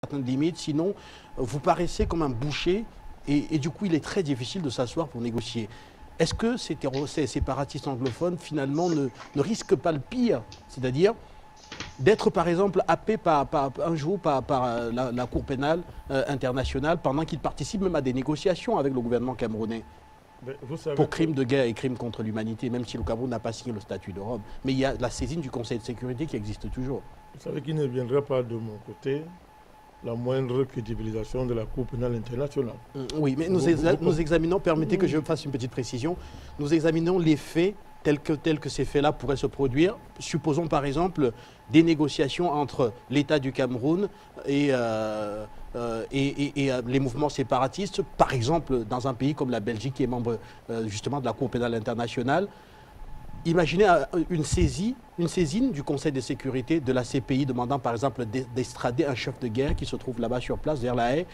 certaines limites, sinon vous paraissez comme un boucher et du coup il est très difficile de s'asseoir pour négocier. Est-ce que ces séparatistes anglophones finalement ne risquent pas le pire, c'est-à-dire d'être par exemple happés un jour par la Cour pénale internationale pendant qu'ils participent même à des négociations avec le gouvernement camerounais pour crimes de guerre et crimes contre l'humanité, même si le Cameroun n'a pas signé le statut de Rome. Mais il y a la saisine du Conseil de sécurité qui existe toujours. Vous savez qu'il ne viendra pas de mon côté la moindre crédibilisation de la Cour pénale internationale. Oui, mais nous examinons, permettez que je fasse une petite précision, nous examinons les faits tels que ces faits-là pourraient se produire. Supposons par exemple des négociations entre l'État du Cameroun et les mouvements séparatistes, par exemple dans un pays comme la Belgique qui est membre justement de la Cour pénale internationale. Imaginez une saisine du Conseil de sécurité de la CPI demandant par exemple d'extrader un chef de guerre qui se trouve là-bas sur place, vers la Haye.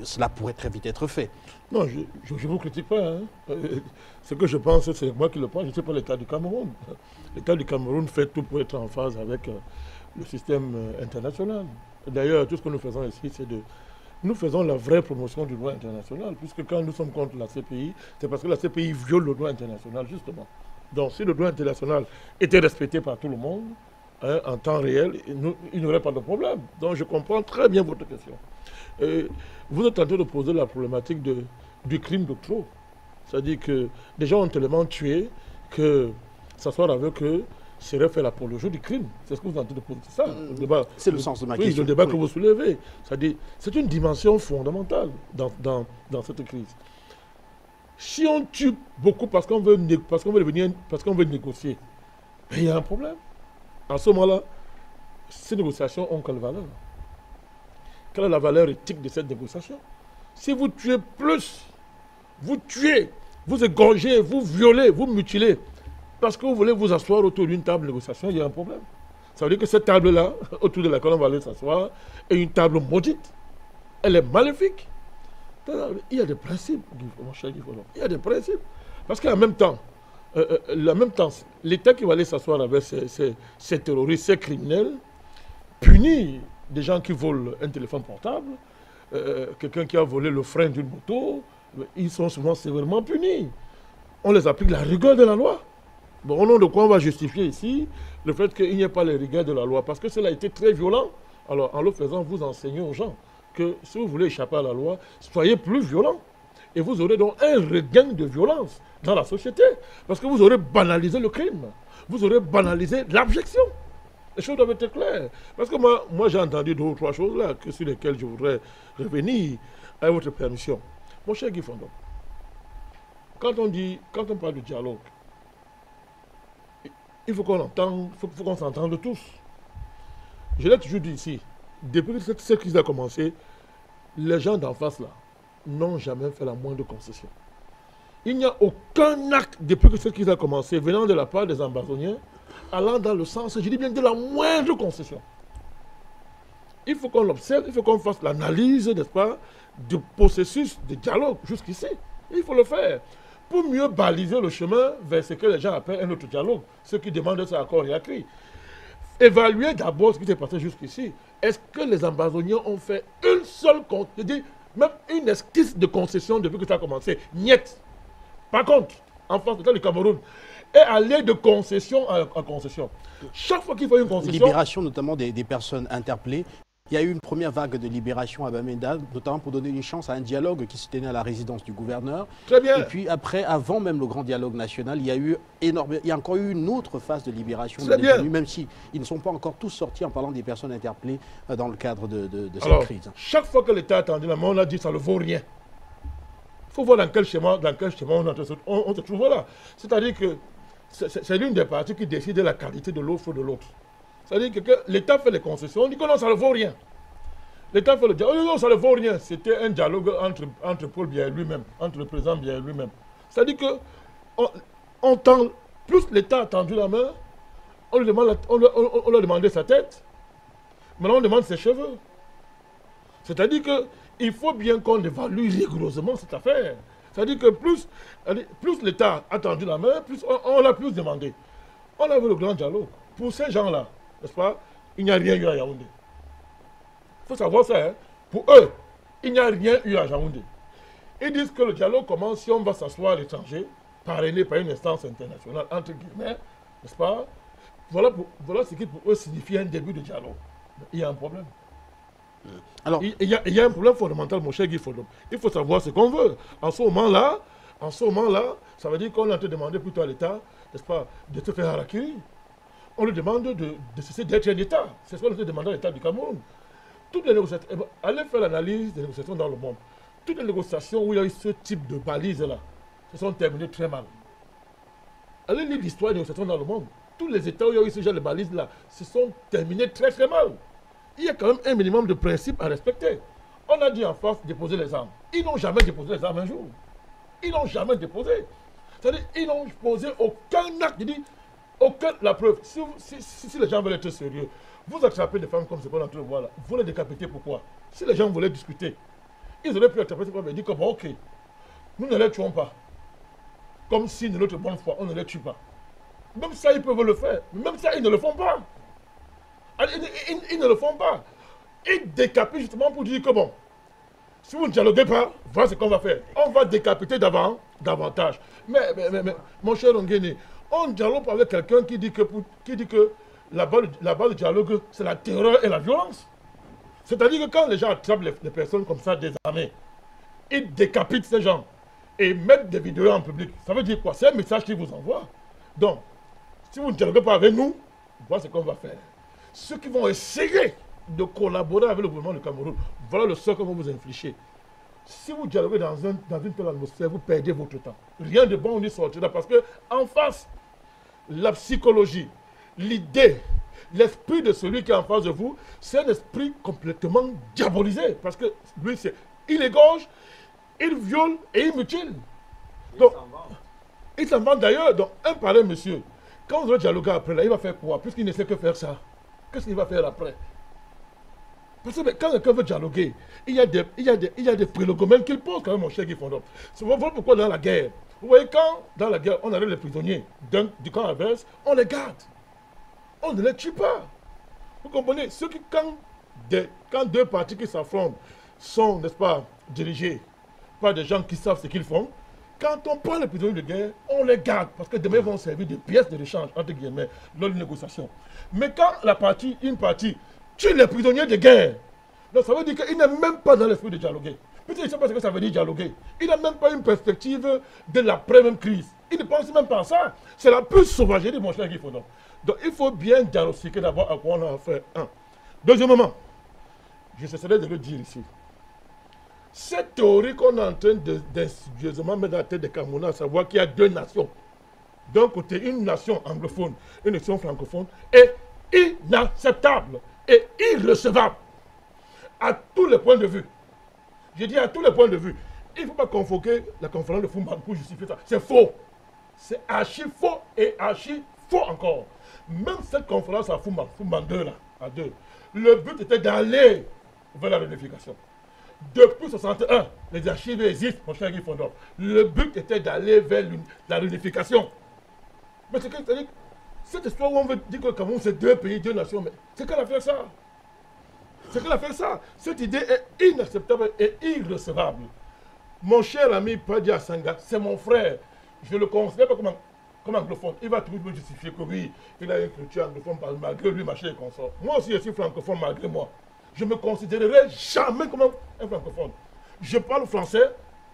Cela pourrait très vite être fait. Non, je ne vous critique pas. Hein. Ce que je pense, c'est moi qui le pense, je ne sais pas l'État du Cameroun. L'État du Cameroun fait tout pour être en phase avec le système international. D'ailleurs, tout ce que nous faisons ici, c'est de... Nous faisons la vraie promotion du droit international, puisque quand nous sommes contre la CPI, c'est parce que la CPI viole le droit international, justement. Donc, si le droit international était respecté par tout le monde, hein, en temps réel, il n'y aurait pas de problème. Donc, je comprends très bien votre question. Vous êtes en train de poser la problématique du crime de trop. C'est-à-dire que des gens ont tellement tué que s'asseoir avec eux serait faire l'apologie du crime. C'est ce que vous êtes en train de poser. C'est le sens de ma question. Oui, le débat que vous soulevez. C'est une dimension fondamentale dans cette crise. Si on tue beaucoup parce qu'on veut négocier, il y a un problème. À ce moment-là, ces négociations ont quelle valeur? Quelle est la valeur éthique de cette négociation? Si vous tuez plus, vous tuez, vous égorgez, vous violez, vous mutilez, parce que vous voulez vous asseoir autour d'une table de négociation, il y a un problème. Ça veut dire que cette table-là, autour de laquelle on va aller s'asseoir, est une table maudite. Elle est maléfique. Il y a des principes, mon cher Guy Folon. Il y a des principes. Parce qu'en même temps, l'État qui va aller s'asseoir avec ces terroristes, ces criminels, punit des gens qui volent un téléphone portable, quelqu'un qui a volé le frein d'une moto, ils sont souvent sévèrement punis. On les applique la rigueur de la loi. Bon, au nom de quoi on va justifier ici le fait qu'il n'y ait pas les rigueurs de la loi? Parce que cela a été très violent. Alors, en le faisant, vous enseignez aux gens que si vous voulez échapper à la loi, soyez plus violents. Et vous aurez donc un regain de violence dans la société. Parce que vous aurez banalisé le crime. Vous aurez banalisé l'abjection. Les choses doivent être claires. Parce que moi j'ai entendu deux ou trois choses là sur lesquelles je voudrais revenir à votre permission. Mon cher Guy Fondon, quand on parle de dialogue, il faut qu'on entende, faut qu'on s'entende tous. Je l'ai toujours dit ici, depuis que cette crise a commencé, les gens d'en face là n'ont jamais fait la moindre concession. Il n'y a aucun acte depuis que cette crise a commencé venant de la part des ambazoniens allant dans le sens, je dis bien, de la moindre concession. Il faut qu'on observe, il faut qu'on fasse l'analyse, n'est-ce pas, du processus de dialogue jusqu'ici. Il faut le faire pour mieux baliser le chemin vers ce que les gens appellent un autre dialogue, ceux qui demandent ça accord et écrit. Évaluer d'abord ce qui s'est passé jusqu'ici. Est-ce que les ambazoniens ont fait une seule concession, je dis, même une esquisse de concession depuis que ça a commencé? Niet. Par contre, en face de l'État du Cameroun, est allé de concession à concession. Chaque fois qu'il faut une concession... Libération notamment des personnes interpellées. Il y a eu une première vague de libération à Bamenda, notamment pour donner une chance à un dialogue qui se tenait à la résidence du gouverneur. Très bien. Et puis après, avant même le grand dialogue national, il y a encore eu une autre phase de libération de détenus, même s'ils ne sont pas encore tous sortis en parlant des personnes interpellées dans le cadre de cette crise. Chaque fois que l'État a tendu la main, on a dit que ça ne vaut rien. Il faut voir dans quel schéma on se trouve là. C'est-à-dire que c'est l'une des parties qui décide de la qualité de l'offre de l'autre. C'est-à-dire que l'État fait les concessions, on dit que non, ça ne vaut rien. L'État fait le dialogue, non, ça ne vaut rien. C'était un dialogue entre Paul Biya et lui-même, entre le président Biya et lui-même. C'est-à-dire que plus l'État a tendu la main, on lui a demandé sa tête, maintenant on demande ses cheveux. C'est-à-dire qu'il faut bien qu'on évalue rigoureusement cette affaire. C'est-à-dire que plus l'État a tendu la main, plus on l'a plus demandé. On a vu le grand dialogue. Pour ces gens-là, n'est-ce pas, il n'y a rien eu à Yaoundé. Il faut savoir ça. Hein. Pour eux, il n'y a rien eu à Yaoundé. Ils disent que le dialogue commence si on va s'asseoir à l'étranger, parrainé par une instance internationale, entre guillemets, n'est-ce pas? Voilà ce qui pour eux signifie un début de dialogue. Mais il y a un problème. Alors, il y a un problème fondamental, mon cher Guy Fodom. Il faut savoir ce qu'on veut. En ce moment-là, ça veut dire qu'on est en train de demander plutôt à l'État, n'est-ce pas, de se faire harakiri. On lui demande de cesser d'être un État. C'est ce qu'on lui demande à l'État du Cameroun. Toutes les négociations, allez faire l'analyse des négociations dans le monde. Toutes les négociations où il y a eu ce type de balises-là se sont terminées très mal. Allez lire l'histoire des négociations dans le monde. Tous les États où il y a eu ce genre de balises-là se sont terminés très très mal. Il y a quand même un minimum de principes à respecter. On a dit en face déposer les armes. Ils n'ont jamais déposé les armes un jour. Ils n'ont jamais déposé. C'est-à-dire ils n'ont posé aucun acte. Je dis, aucun, la preuve. Si les gens veulent être sérieux, vous attrapez des femmes comme ce qu'on est en train de voir là. Vous les décapitez, pourquoi? Si les gens voulaient discuter, ils auraient pu attraper ces femmes et dire que bon, ok, nous ne les tuons pas. Comme si de notre bonne foi, on ne les tue pas. Même ça, ils peuvent le faire. Même ça, ils ne le font pas. Ils ne le font pas. Ils décapitent justement pour dire que bon, si vous ne dialoguez pas, voilà ce qu'on va faire. On va décapiter davantage. Mais mon cher Ongene, on dialogue pas avec quelqu'un qui dit que la base du dialogue, c'est la terreur et la violence. C'est-à-dire que quand les gens attrapent les personnes comme ça, désarmées, ils décapitent ces gens et mettent des vidéos en public. Ça veut dire quoi? C'est un message qu'ils vous envoient. Donc, si vous ne dialoguez pas avec nous, voilà ce qu'on va faire. Ceux qui vont essayer de collaborer avec le gouvernement du Cameroun, voilà le sort que vous infligez. Si vous dialoguez dans une telle atmosphère, vous perdez votre temps. Rien de bon n'y sortira parce que en face, la psychologie, l'idée, l'esprit de celui qui est en face de vous, c'est un esprit complètement diabolisé. Parce que lui, il égorge, il viole et il mutile. Donc, il s'en va d'ailleurs. Donc, un pareil monsieur, quand vous allez dialoguer après, là, il va faire quoi? Puisqu'il ne sait que faire ça. Qu'est-ce qu'il va faire après? Parce que quand quelqu'un veut dialoguer, il y a des prélogomènes qu'il pose quand même, mon cher Guy Fondom. Voilà pourquoi dans la guerre, vous voyez, quand dans la guerre, on arrête les prisonniers du camp adverse, on les garde. On ne les tue pas. Vous comprenez? Ceux qui, quand deux parties qui s'affrontent sont, n'est-ce pas, dirigés par des gens qui savent ce qu'ils font, quand on prend les prisonniers de guerre, on les garde parce que demain ils vont servir de pièces de rechange, entre guillemets, lors d'une négociation. Mais quand une partie tue les prisonniers de guerre, donc ça veut dire qu'il n'est même pas dans l'esprit de dialoguer. Peut-être qu'il ne sait pas ce que ça veut dire dialoguer. Il n'a même pas une perspective de l'après-même crise. Il ne pense même pas à ça. C'est la plus sauvagerie, mon cher Guy Fondom. Donc il faut bien diagnostiquer d'abord à quoi on a affaire. Un. Deuxièmement, je cesserai de le dire ici. Cette théorie qu'on est en train d'insidieusement mettre dans la tête des Camerounais, à savoir qu'il y a deux nations. D'un côté, une nation anglophone, une nation francophone, est inacceptable et irrecevable à tous les points de vue. Je dis à tous les points de vue. Il ne faut pas convoquer la conférence de Fumban pour justifier ça. C'est faux. C'est archi faux et archi faux encore. Même cette conférence à Fumban 2 là, à 2, le but était d'aller vers la réunification. Depuis 61, les archives existent, mon cher Guy Fondom. Le but était d'aller vers la réunification. Mais c'est que, cette histoire où on veut dire que le Cameroun c'est deux pays, deux nations, mais c'est qu'elle a fait ça. C'est qu'elle a fait ça. Cette idée est inacceptable et irrecevable. Mon cher ami Padi Asanga, c'est mon frère. Je ne le considère pas comme anglophone. Il va toujours me justifier que oui, il a une culture anglophone malgré lui, machin et consort. Moi aussi, je suis francophone malgré moi. Je ne me considérerai jamais comme un francophone. Je parle français,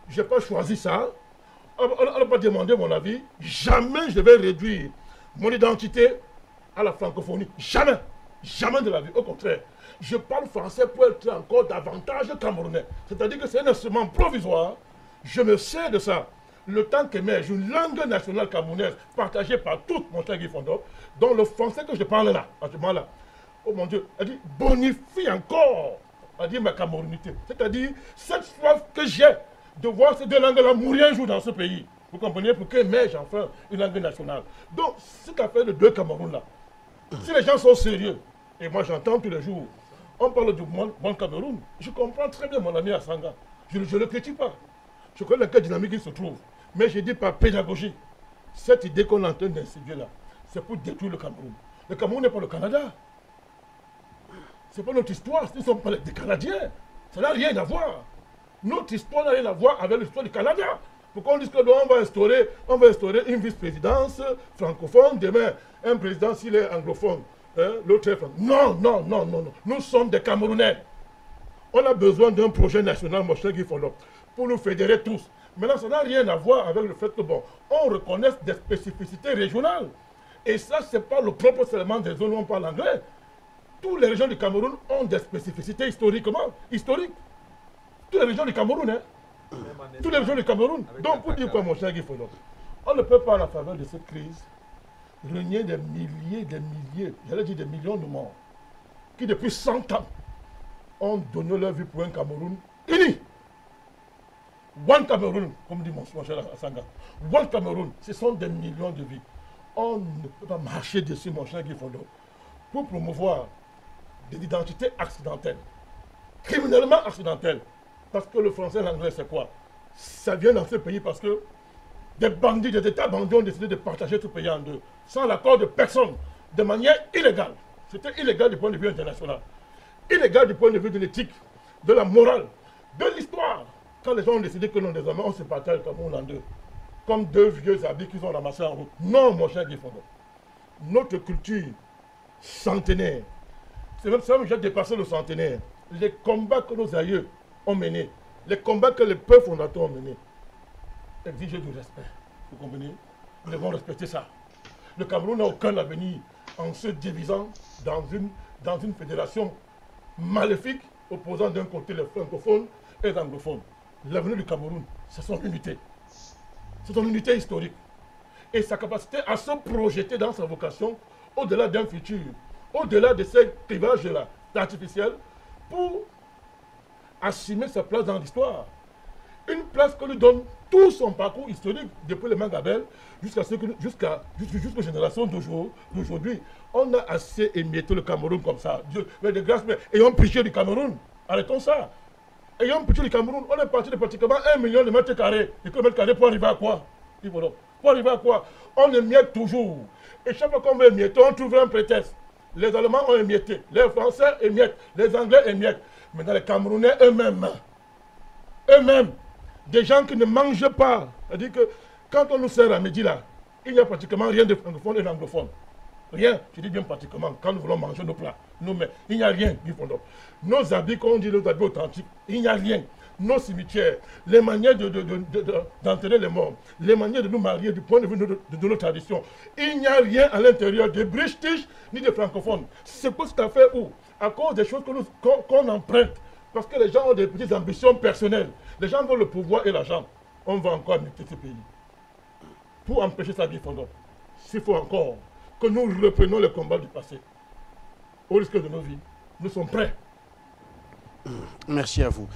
je n'ai pas choisi ça. On n'a pas demandé mon avis. Jamais je vais réduire mon identité à la francophonie. Jamais. Jamais de la vie. Au contraire, je parle français pour être encore davantage camerounais. C'est-à-dire que c'est un instrument provisoire. Je me sers de ça. Le temps qu'émerge une langue nationale camerounaise partagée par tous, mon cher Guy Fondom, dont le français que je parle là, à ce moment-là, oh mon Dieu, elle dit bonifie encore, elle dit ma camerounité. C'est-à-dire cette soif que j'ai de voir ces deux langues-là mourir un jour dans ce pays. Vous comprenez? Pour qu'émerge enfin une langue nationale. Donc, cette affaire de deux Cameroun-là, si les gens sont sérieux, et moi j'entends tous les jours, on parle du bon Cameroun, je comprends très bien mon ami Asanga. Je ne le critique pas. Je connais la dynamique qui se trouve. Mais je dis par pédagogie, cette idée qu'on est en train d'insinuer là, c'est pour détruire le Cameroun. Le Cameroun n'est pas le Canada. Ce n'est pas notre histoire, ce ne sont pas des Canadiens. Ça n'a rien à voir. Notre histoire n'a rien à voir avec l'histoire du Canada. Pourquoi on dit que on va instaurer une vice-présidence francophone, demain, un président s'il est anglophone, hein, l'autre est francophone. Non, non, non, non, non. Nous sommes des Camerounais. On a besoin d'un projet national, mon cher Guy Fondop, pour nous fédérer tous. Maintenant, ça n'a rien à voir avec le fait que, bon, on reconnaisse des spécificités régionales. Et ça, ce n'est pas le propre seulement des zones où on parle anglais. Toutes les régions du Cameroun ont des spécificités historiques. Toutes les régions du Cameroun, hein. Toutes les régions du Cameroun. Donc, pour dire quoi, mon cher Guy Fondop, on ne peut pas, à la faveur de cette crise, renier des milliers, j'allais dire des millions de morts, qui depuis 100 ans ont donné leur vie pour un Cameroun uni. One Cameroun, comme dit mon cher Asanga. One Cameroun, ce sont des millions de vies. On ne peut pas marcher dessus, mon cher Guy Fondop, pour promouvoir des identités accidentelles, criminellement accidentelles. Parce que le français et l'anglais, c'est quoi? Ça vient dans ce pays parce que des bandits, des États bandits ont décidé de partager ce pays en deux, sans l'accord de personne, de manière illégale. C'était illégal du point de vue international, illégal du point de vue de l'éthique, de la morale, de l'histoire. Quand les gens ont décidé que non, désormais, on se partage le Cameroun en deux, comme deux vieux habits qu'ils ont ramassés en route. Non, mon cher Guy Fondop. Notre culture centenaire, c'est même ça que j'ai dépassé le centenaire. Les combats que nos aïeux ont menés, les combats que les peuples fondateurs ont menés, exigent du respect. Vous comprenez? Nous devons respecter ça. Le Cameroun n'a aucun avenir en se divisant dans une fédération maléfique opposant d'un côté les francophones et les anglophones. L'avenir du Cameroun, c'est son unité. C'est son unité historique. Et sa capacité à se projeter dans sa vocation au-delà d'un futur, au-delà de ces clivages-là artificiels, pour assumer sa place dans l'histoire. Une place que lui donne tout son parcours historique, depuis les Mangabel jusqu'aux générations d'aujourd'hui. On a assez émietté le Cameroun comme ça. Dieu, mais de grâce, mais ayons pitié du Cameroun. Arrêtons ça. Ayons pitié du Cameroun. On est parti de pratiquement 1 million de mètres carrés. De kilomètres carrés pour arriver à quoi? Pour arriver à quoi? On émiette toujours. Et chaque fois qu'on veut émietter, on trouve un prétexte. Les Allemands ont émietté, les Français émiettent, les Anglais émiettent. Mais dans les Camerounais eux-mêmes, des gens qui ne mangent pas. C'est-à-dire que quand on nous sert à midi là, il n'y a pratiquement rien de francophone et d'anglophone. Rien, je dis bien pratiquement, quand nous voulons manger nos plats, nous-mêmes, il n'y a rien, Guy Fondop. Nos habits, quand on dit nos habits authentiques, il n'y a rien. Nos cimetières, les manières d'enterrer les morts, les manières de nous marier du point de vue de nos traditions, il n'y a rien à l'intérieur des British ni des francophones. C'est pour ce fait où, à cause des choses qu'on emprunte, parce que les gens ont des petites ambitions personnelles, les gens veulent le pouvoir et l'argent, on va encore amener ce pays. Pour empêcher ça, Guy Fondop, s'il faut encore que nous reprenions le combat du passé, au risque de nos vies, nous sommes prêts. Merci à vous.